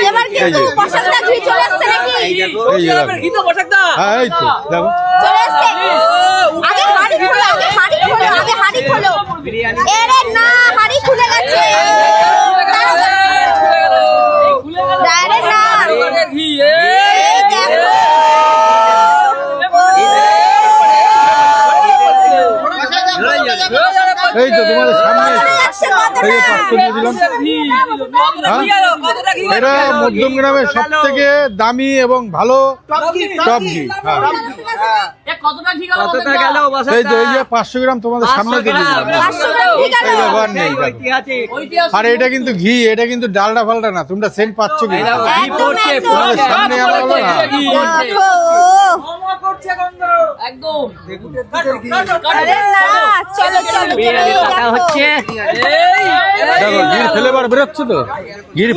এবার কিন্তু বসাকদা ঘি চলে আসছে নাকি? এই তো দেখো চলে আসছে। আগে হাড়ি খোলো, আগে হাড়ি খোলো, আগে হাড়ি খোলো। এরে না, হাড়ি খুলে গেছে। ডাইরেক্ট না। এই দেখো। এই তো তোমাদের সামনে এই যে 500 দিয়ে দিলাম। এটা মধ্যম গ্রামের সব থেকে দামি এবং ভালো টপ ঘি। এই যে 500 গ্রাম তোমাদের সামনে দিয়ে দিলাম। 500 গ্রাম ঘি গেল। এই ব্যবহার নেই আর এটা কিন্তু ঘি, এটা কিন্তু ডালডা ফালটা না, তোমরা সেন্ট পাচ্ছ কি একদম তোমাদের সামনে আমার হলো না। দেখো। আরে না, চলো চলো। দেখো ঘির ফ্লেভার বেরোচ্ছে তো, ঘির